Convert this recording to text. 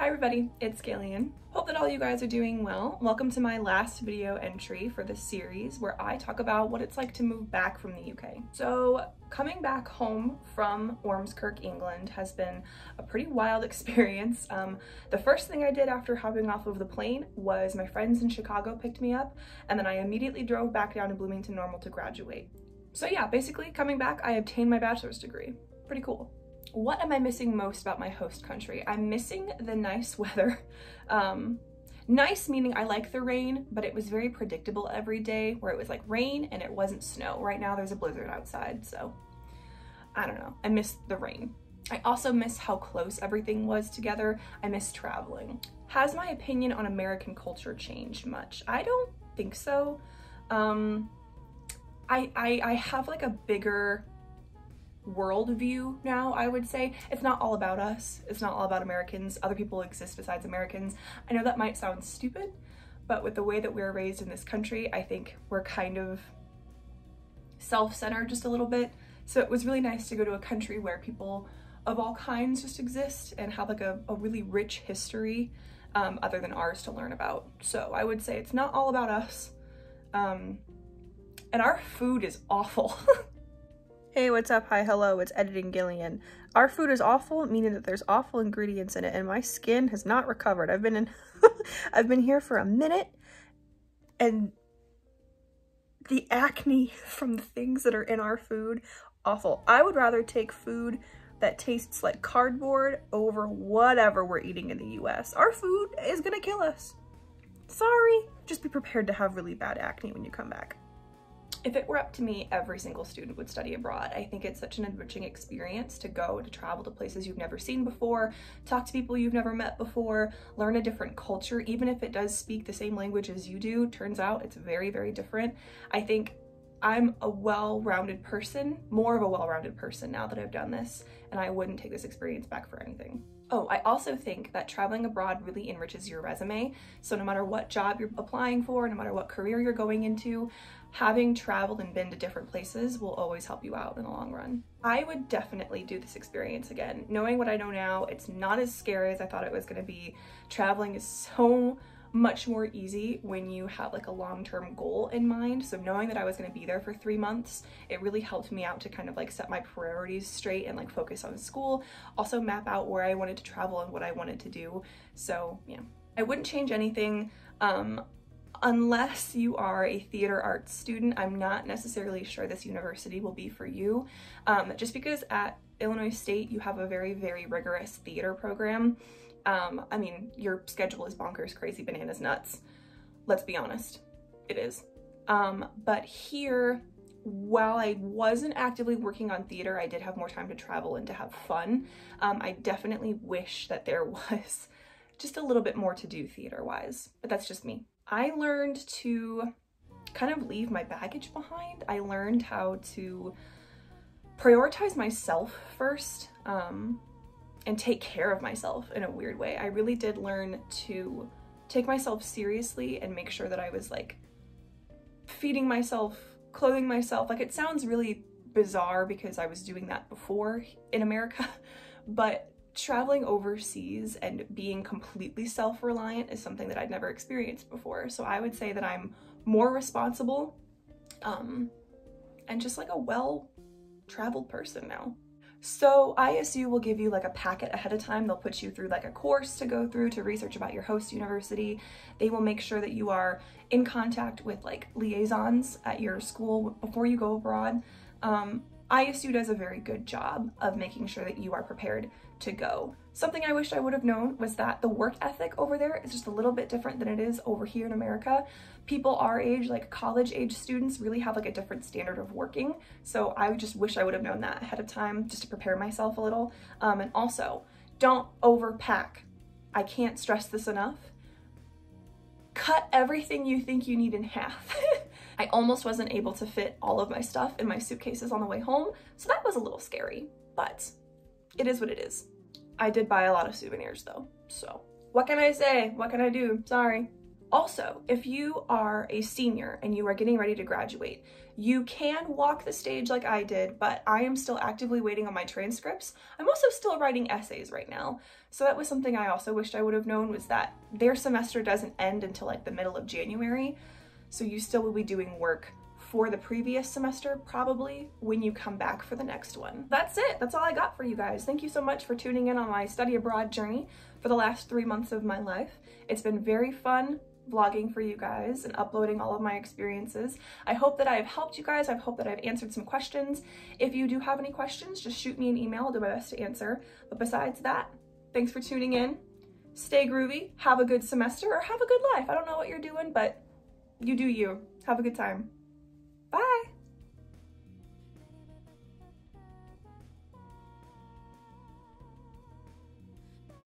Hi everybody, it's Gillian. Hope that all you guys are doing well. Welcome to my last video entry for this series where I talk about what it's like to move back from the UK. So coming back home from Ormskirk, England has been a pretty wild experience. The first thing I did after hopping off of the plane was my friends in Chicago picked me up, and then I immediately drove back down to Bloomington Normal to graduate. So yeah, basically coming back, I obtained my bachelor's degree. Pretty cool. What am I missing most about my host country? I'm missing the nice weather. Nice meaning I like the rain, but it was very predictable every day where it was like rain and it wasn't snow. Right now there's a blizzard outside, so I don't know. I miss the rain. I also miss how close everything was together. I miss traveling. Has my opinion on American culture changed much? I don't think so. I have like a bigger worldview now, I would say. It's not all about us. It's not all about Americans. Other people exist besides Americans. I know that might sound stupid, but with the way that we're raised in this country, I think we're kind of self-centered just a little bit. So it was really nice to go to a country where people of all kinds just exist and have like a really rich history other than ours to learn about. So I would say it's not all about us. And our food is awful. Hey, what's up? Hi, hello, it's Editing Gillian. Our food is awful, meaning that there's awful ingredients in it, and my skin has not recovered. I've been I've been here for a minute, and the acne from the things that are in our food, awful. I would rather take food that tastes like cardboard over whatever we're eating in the US. Our food is gonna kill us. Sorry. Just be prepared to have really bad acne when you come back. If it were up to me, every single student would study abroad. I think it's such an enriching experience to go to travel to places you've never seen before, talk to people you've never met before, learn a different culture, even if it does speak the same language as you do. Turns out it's very, very different. I think I'm a well-rounded person, more of a well-rounded person now that I've done this, and I wouldn't take this experience back for anything. Oh, I also think that traveling abroad really enriches your resume. So no matter what job you're applying for, no matter what career you're going into, having traveled and been to different places will always help you out in the long run. I would definitely do this experience again. Knowing what I know now, it's not as scary as I thought it was gonna be. Traveling is so much more easy when you have like a long-term goal in mind. So knowing that I was going to be there for 3 months, it really helped me out to kind of like set my priorities straight and like focus on school, also map out where I wanted to travel and what I wanted to do. So yeah, I wouldn't change anything. Unless you are a theater arts student, I'm not necessarily sure this university will be for you. Just because at Illinois State, you have a very, very rigorous theater program. I mean, your schedule is bonkers, crazy, bananas, nuts. Let's be honest, it is. But here, while I wasn't actively working on theater, I did have more time to travel and to have fun. I definitely wish that there was just a little bit more to do theater-wise, but that's just me. I learned to kind of leave my baggage behind. I learned how to prioritize myself first, and take care of myself in a weird way. I really did learn to take myself seriously and make sure that I was like feeding myself, clothing myself. Like, it sounds really bizarre because I was doing that before in America, but traveling overseas and being completely self-reliant is something that I'd never experienced before. So I would say that I'm more responsible and just like a well-traveled person now. So ISU will give you like a packet ahead of time. They'll put you through like a course to go through to research about your host university. They will make sure that you are in contact with like liaisons at your school before you go abroad. ISU does a very good job of making sure that you are prepared to go. Something I wish I would have known was that the work ethic over there is just a little bit different than it is over here in America. People our age, like college age students, really have like a different standard of working. So I just wish I would have known that ahead of time just to prepare myself a little. And also, don't overpack. I can't stress this enough. Cut everything you think you need in half. I almost wasn't able to fit all of my stuff in my suitcases on the way home, so that was a little scary, but it is what it is. I did buy a lot of souvenirs though, so what can I say? What can I do? Sorry. Also, if you are a senior and you are getting ready to graduate, you can walk the stage like I did, but I am still actively waiting on my transcripts. I'm also still writing essays right now. So that was something I also wished I would have known, was that their semester doesn't end until like the middle of January. So you still will be doing work for the previous semester, probably, when you come back for the next one. That's it. That's all I got for you guys. Thank you so much for tuning in on my study abroad journey for the last 3 months of my life. It's been very fun vlogging for you guys and uploading all of my experiences. I hope that I have helped you guys. I hope that I've answered some questions. If you do have any questions, just shoot me an email. I'll do my best to answer. But besides that, thanks for tuning in. Stay groovy. Have a good semester, or have a good life. I don't know what you're doing, but you do you. Have a good time. Bye.